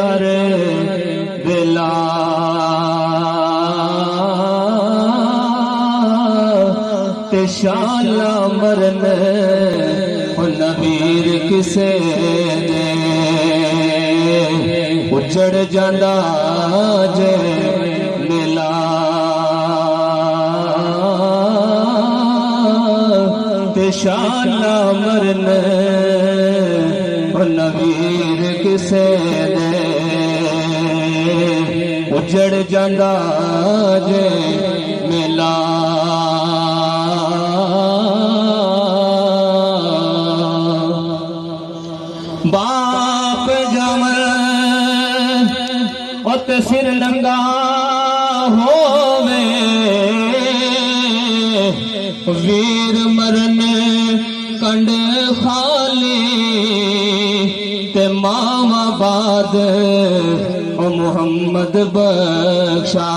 हर वेला ते शाला मरन नबीर किसे दे उजड़ जांदा जे मेला ते शाला मरन नबीर किसे दे उजड़ जांदा जे मेला बाप जामल उत सिर नंगा होवे वीर मरन कंड खाली ते मामा बाद मोहम्मद बख्शा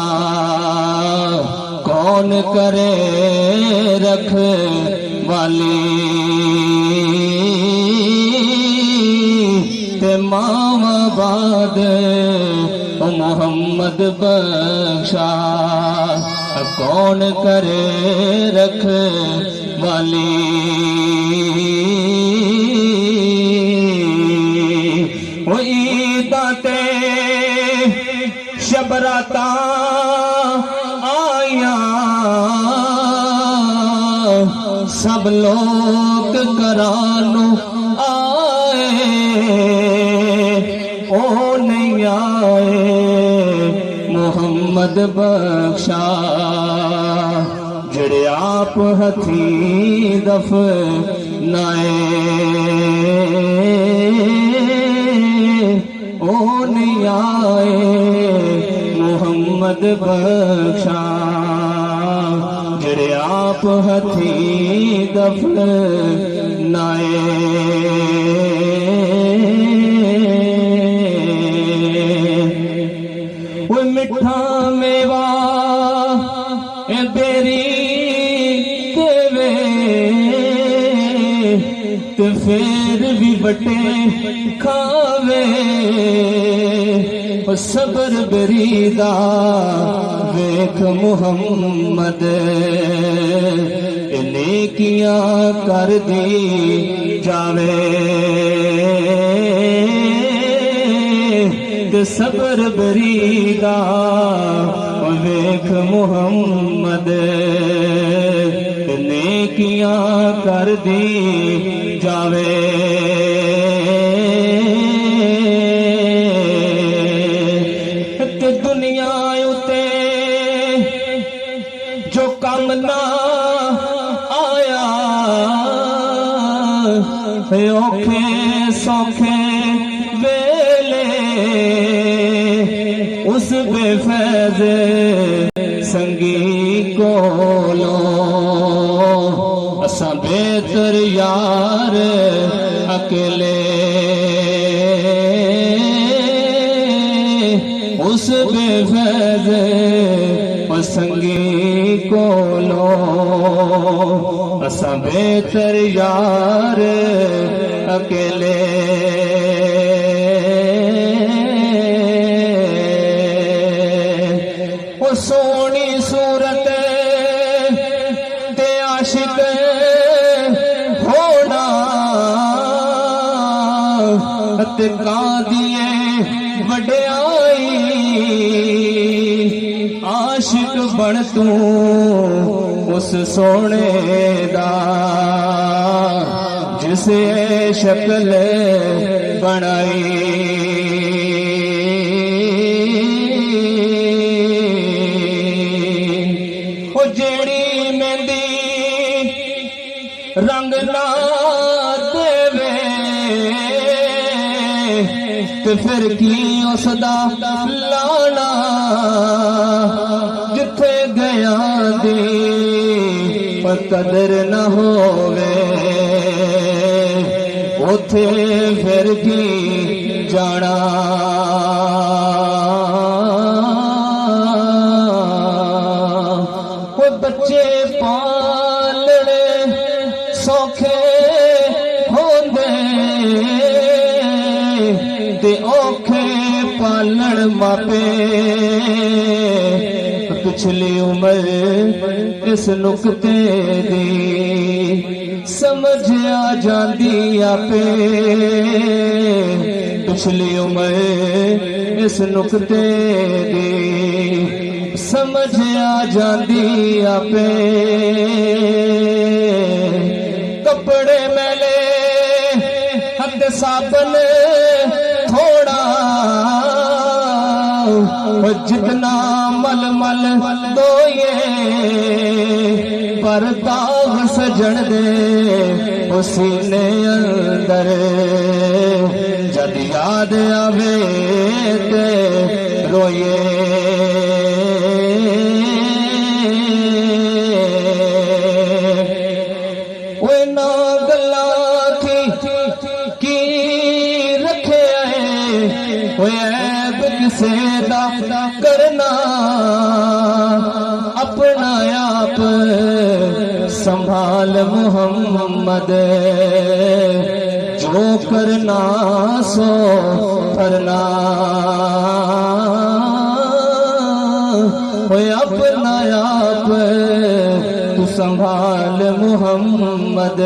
कौन करे रख वाली ते मामा बाद मोहम्मद बख्शा कौन करे रख वाली ईदाते शबराता आया सब लोग करानो आए ओ नहीं आए मोहम्मद बख्शा जड़े आप हथी दफ नाए ओ नहीं आए मोहम्मद बख्शा जड़े आप हथी दफ नाए वो मिठा मेवा बेरी देवे तो फिर भी बटे खावे सबर बरीदा वेख मुहम्मद नेकियां कर दी जावे सबर बरीदा वेख मुहम्मद नेकियां कर दी जावे ते दुनिया उते जो कम ना आया औखे सौखे उस बेफैज संगी कोलो असा बेहतर यार अकेले उस बेफैज संगी कोलो असा बेहतर यार अकेले सोनी सूरत ते आशिक होना ते कादिए वड्याई आशिक बन तू उस सोने दा जिसे शक्ल बनाई जेड़ी मेहंदी रंग ना देवे ते फिर की उसदा लाना जिथे गया दी कदर न होवे उथे फिर की जाना बच्चे पालने सौखे होंदे ते औखे मापे पिछली उम्र इस नुक्ते दी समझ आ जांदी आपे पिछली उम्र इस नुक्ते दी समझ आ जांदी आपे कपड़े मैले हथ साबन थोड़ा जितना मल मल दोये पर दाग सजन दे सीने अंदर जद याद आवे ते रोए ना गल्ला थी की रखे ऐब किसे दा करना अपना आप संभाल मुहम्मद जो करना सो करना अपना आप तू संभाल मुहम्मद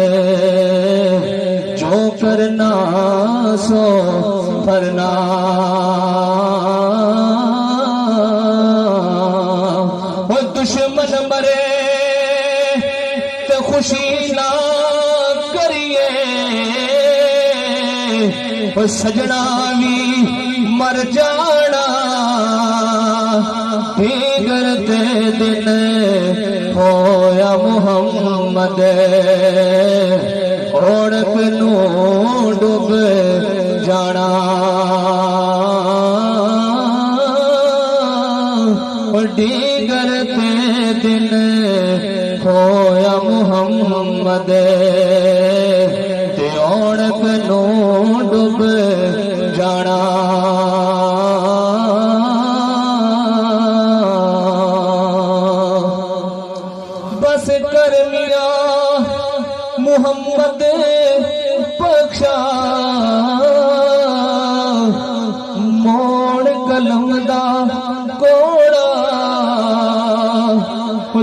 जो करना सो करना वो दुश्मन मरे तो खुशी ना करिए वो सजना भी मर जाना करते दिन होया मुहम्मद ओढ़क नू डूब जाना करते दिन होया मुहम्मद ते ओढ़क नू डूब जाना बस कर मिया मुहम्मद बख्शा मोड़ कलम दा कोड़ा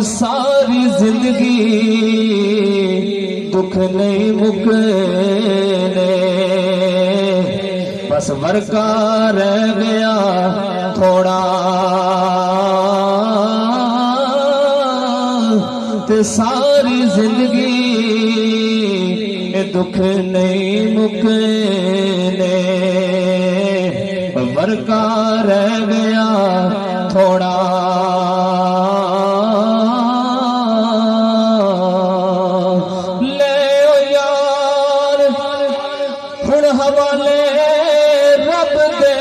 सारी जिंदगी दुख नहीं मुकने बस वर्का रह गया थोड़ा ते सारी जिंदगी दुख नहीं मुकने वर्का रह गया थोड़ा ले ओ यार हुण हवाले रब दे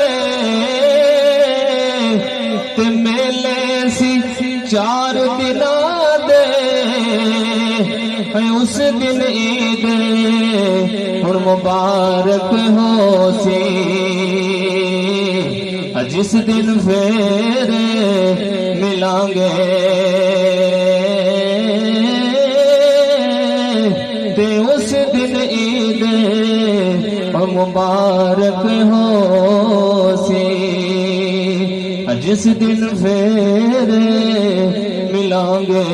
ते मेले सी 4 दिना उस दिन ईद हुण मुबारक हो सी जिस दिन फिर मिलांगे ते उस दिन ईद मुबारक हो सी जिस दिन फिर मिलांगे